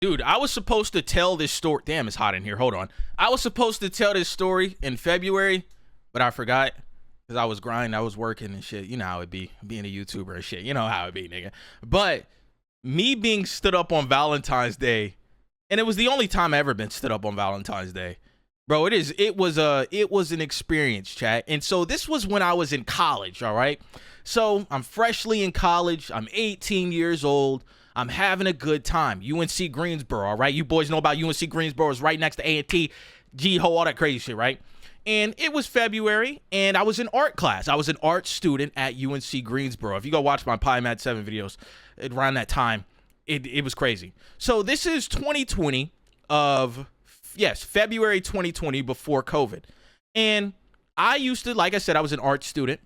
Dude, I was supposed to tell this story. Damn, it's hot in here. Hold on. I was supposed to tell this story in February, but I forgot because I was grinding. I was working and shit. You know how it be, being a YouTuber and shit. You know how it be, nigga. But me being stood up on Valentine's Day, and it was the only time I ever been stood up on Valentine's Day. Bro, it was an experience, chat. And so this was when I was in college, all right? So I'm freshly in college. I'm 18 years old. I'm having a good time. UNC Greensboro, all right? You boys know about UNC Greensboro. It's right next to A&T, G-Ho, all that crazy shit, right? And it was February, and I was in art class. I was an art student at UNC Greensboro. If you go watch my PyMat 7 videos around that time, it was crazy. So this is 2020 of, yes, February 2020 before COVID. And I used to, like I said, I was an art student.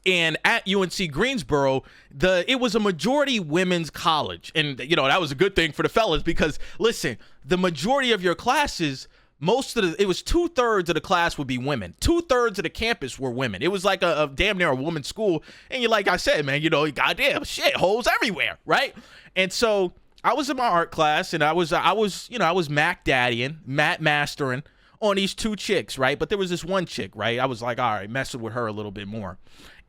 And at UNC Greensboro, it was a majority women's college. And, you know, that was a good thing for the fellas because, listen, the majority of your classes, it was 2/3 of the class would be women. 2/3 of the campus were women. It was like a damn near a woman's school. And you, like I said, man, you know, goddamn shit, holes everywhere, right? And so I was in my art class and I was Mac Daddying, Matt Mastering on these two chicks, right? But there was this one chick, right? I was like, all right, messing with her a little bit more.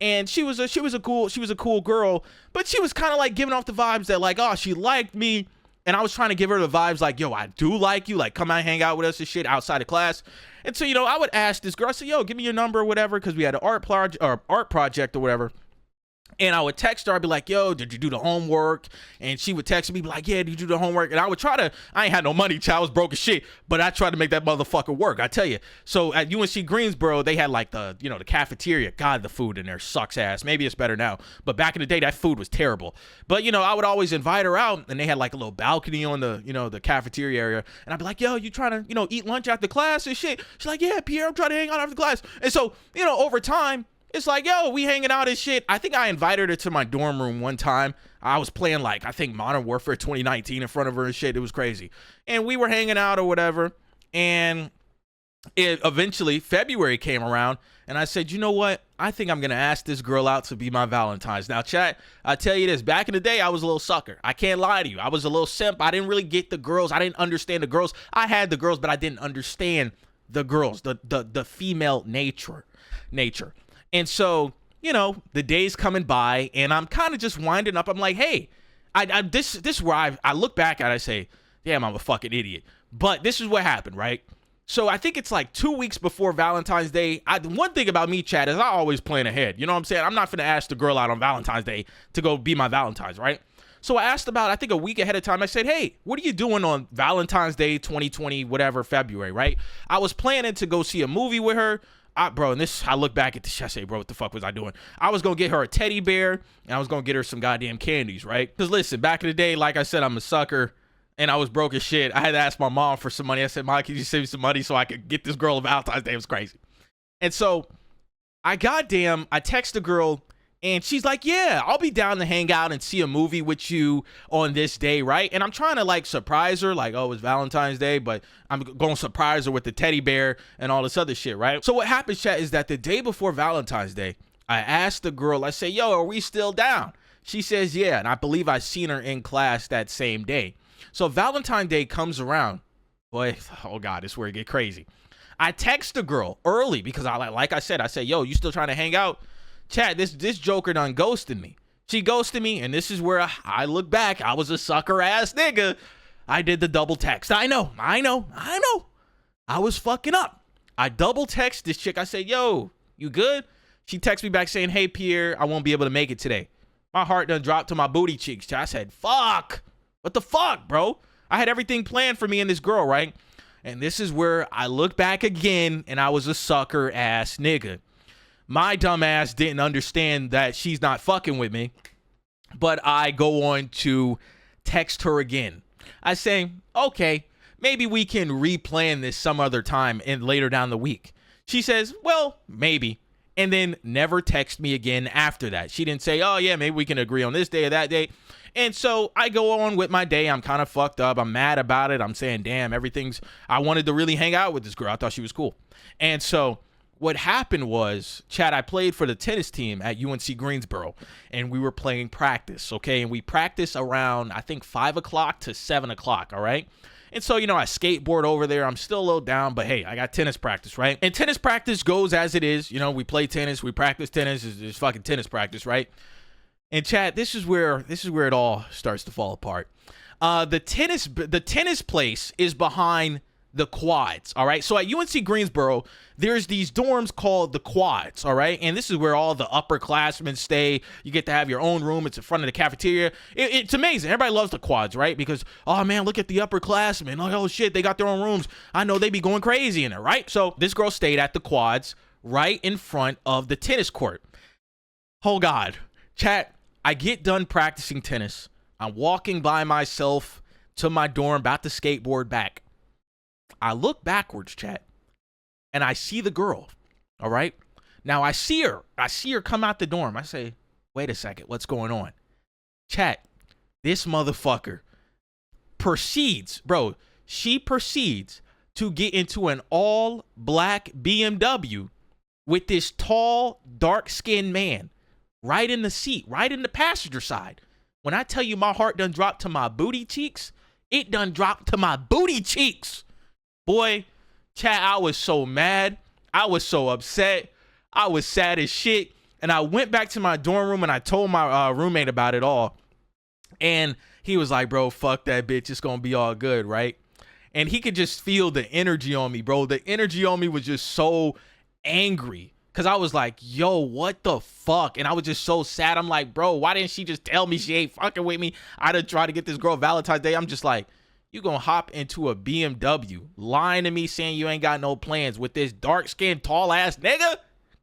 And she was a cool girl, but she was kind of like giving off the vibes that like, oh, she liked me. And I was trying to give her the vibes like, yo, I do like you. Like, come out and hang out with us and shit outside of class. And so, you know, I would ask this girl, I said, yo, give me your number or whatever, because we had an art project or whatever. And I would text her. I'd be like, yo, did you do the homework? And she would text me, be like, yeah, did you do the homework? And I would I ain't had no money, child. I was broke as shit. But I tried to make that motherfucker work, I tell you. So at UNC Greensboro, they had like the cafeteria. God, the food in there sucks ass. Maybe it's better now. But back in the day, that food was terrible. But, you know, I would always invite her out. And they had like a little balcony on the cafeteria area. And I'd be like, yo, you trying to, eat lunch after class and shit? She's like, yeah, Pierre, I'm trying to hang out after class. And so, over time, it's like, yo, we hanging out and shit. I think I invited her to my dorm room one time. I was playing like, I think Modern Warfare 2019 in front of her and shit. It was crazy. And we were hanging out or whatever. And eventually February came around and I said, you know what? I think I'm going to ask this girl out to be my Valentine's. Now, chat, I tell you this, back in the day, I was a little sucker. I can't lie to you. I was a little simp. I didn't really get the girls. I didn't understand the girls. I had the girls, but I didn't understand the girls, the female nature. And so, the day's coming by and I'm kind of just winding up. I'm like, hey, this is where I look back at it, I say, damn, I'm a fucking idiot. But this is what happened, right? So I think it's like 2 weeks before Valentine's Day. One thing about me, Chad, is I always plan ahead. You know what I'm saying? I'm not finna ask the girl out on Valentine's Day to go be my Valentine's, right? So I asked about, I think a week ahead of time, I said, hey, what are you doing on Valentine's Day 2020, whatever, February, right? I was planning to go see a movie with her. I look back at this, I say, bro, what the fuck was I doing? I was going to get her a teddy bear, and I was going to get her some goddamn candies, right? Because listen, back in the day, like I said, I'm a sucker, and I was broke as shit. I had to ask my mom for some money. I said, Mom, can you send me some money so I could get this girl a Valentine's Day? It was crazy. And so, I text the girl, and she's like, yeah, I'll be down to hang out and see a movie with you on this day, right? And I'm trying to like surprise her, like, oh, it's Valentine's Day, but I'm going to surprise her with the teddy bear and all this other shit, right? So what happens, chat, is that the day before Valentine's Day, I asked the girl, I say, yo, are we still down? She says, yeah, and I believe I seen her in class that same day. So Valentine's Day comes around. Boy, oh God, this is where it get crazy. I text the girl early because like I said, yo, you still trying to hang out? Chat, this joker done ghosted me. She ghosted me, and this is where I look back. I was a sucker ass nigga. I did the double text. I know. I was fucking up. I double text this chick. I said, yo, you good? She texts me back saying, hey, Pierre, I won't be able to make it today. My heart done dropped to my booty cheeks. Chat. I said, fuck. What the fuck, bro? I had everything planned for me and this girl, right? And this is where I look back again, and I was a sucker ass nigga. My dumb ass didn't understand that she's not fucking with me, but I go on to text her again. I say, okay, maybe we can replan this some other time and later down the week. She says, well, maybe, and then never text me again after that. She didn't say, oh yeah, maybe we can agree on this day or that day. And so I go on with my day. I'm kind of fucked up. I'm mad about it. I'm saying, damn, I wanted to really hang out with this girl. I thought she was cool. And so what happened was, Chad, I played for the tennis team at UNC Greensboro, and we were playing practice, okay? And we practiced around, I think, 5 o'clock to 7 o'clock, all right? And so, I skateboard over there. I'm still a little down, but hey, I got tennis practice, right? And tennis practice goes as it is. We play tennis, we practice tennis. It's fucking tennis practice, right? And Chad, this is where it all starts to fall apart. The tennis place is behind the quads, all right? So at UNC Greensboro, there's these dorms called the quads, all right? And this is where all the upperclassmen stay. You get to have your own room. It's in front of the cafeteria. It's amazing. Everybody loves the quads, right? Because, oh man, look at the upperclassmen. Like, oh shit, they got their own rooms. I know they be going crazy in there, right? So this girl stayed at the quads right in front of the tennis court. Oh God, chat, I get done practicing tennis. I'm walking by myself to my dorm, about to skateboard back. I look backwards, chat, and I see the girl, all right? Now, I see her come out the dorm. I say, wait a second, what's going on? Chat, this motherfucker proceeds to get into an all-black BMW with this tall, dark-skinned man right in the seat, right in the passenger side. When I tell you my heart done dropped to my booty cheeks, it done dropped to my booty cheeks. Boy, chat, I was so mad. I was so upset. I was sad as shit. And I went back to my dorm room and I told my roommate about it all. And he was like, bro, fuck that bitch. It's going to be all good, right? And he could just feel the energy on me, bro. The energy on me was just so angry. Because I was like, yo, what the fuck? And I was just so sad. I'm like, bro, why didn't she just tell me she ain't fucking with me? I done tried to get this girl Valentine's Day. I'm just like, you gonna hop into a BMW, lying to me saying you ain't got no plans with this dark-skinned, tall-ass nigga?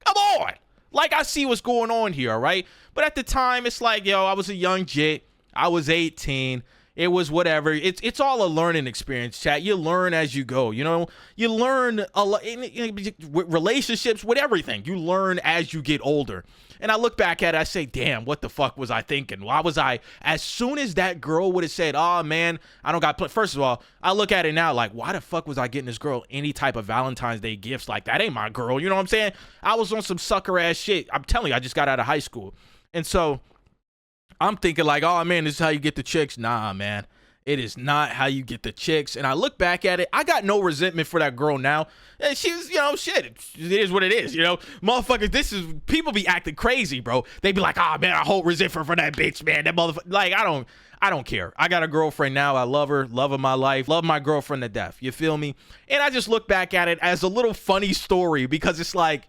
Come on. Like, I see what's going on here, all right? But at the time, it's like, yo, I was a young jit. I was 18. It was whatever. It's all a learning experience, chat. You learn as you go, You learn a lot with relationships, with everything. You learn as you get older. And I look back at it, I say, damn, what the fuck was I thinking? Why was I, as soon as that girl would have said, oh man, I don't got, first of all, I look at it now like, why the fuck was I getting this girl any type of Valentine's Day gifts? Like, that ain't my girl, you know what I'm saying? I was on some sucker ass shit. I'm telling you, I just got out of high school. And so I'm thinking like, oh man, this is how you get the chicks. Nah, man, it is not how you get the chicks. And I look back at it, I got no resentment for that girl now. And she's, shit, it is what it is, Motherfuckers, people be acting crazy, bro. They be like, oh man, I hold resentment for that bitch, man. That motherfucker, like, I don't care. I got a girlfriend now. I love her, love of my life, love my girlfriend to death. You feel me? And I just look back at it as a little funny story because it's like,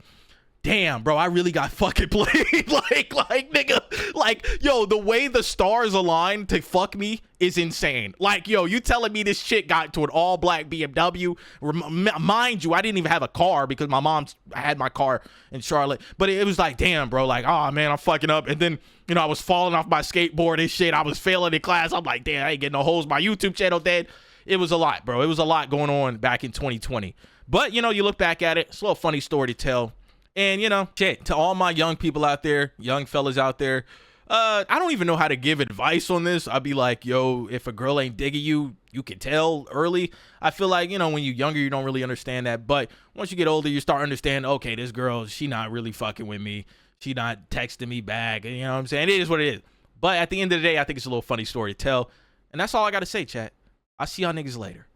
damn, bro, I really got fucking played. like, nigga, like, yo, the way the stars aligned to fuck me is insane. Like, yo, you telling me this shit got to an all-black BMW? Mind you, I didn't even have a car because my mom had my car in Charlotte. But it was like, damn, bro, like, oh, man, I'm fucking up. And then, I was falling off my skateboard and shit. I was failing in class. I'm like, damn, I ain't getting no hoes. My YouTube channel dead. It was a lot, bro. It was a lot going on back in 2020. But, you look back at it, it's a little funny story to tell. And, shit, to all my young people out there, young fellas out there, I don't even know how to give advice on this. I'd be like, yo, if a girl ain't digging you, you can tell early. I feel like, when you're younger, you don't really understand that. But once you get older, you start understanding, okay, this girl, she not really fucking with me. She not texting me back. You know what I'm saying? It is what it is. But at the end of the day, I think it's a little funny story to tell. And that's all I got to say, chat. I'll see y'all niggas later.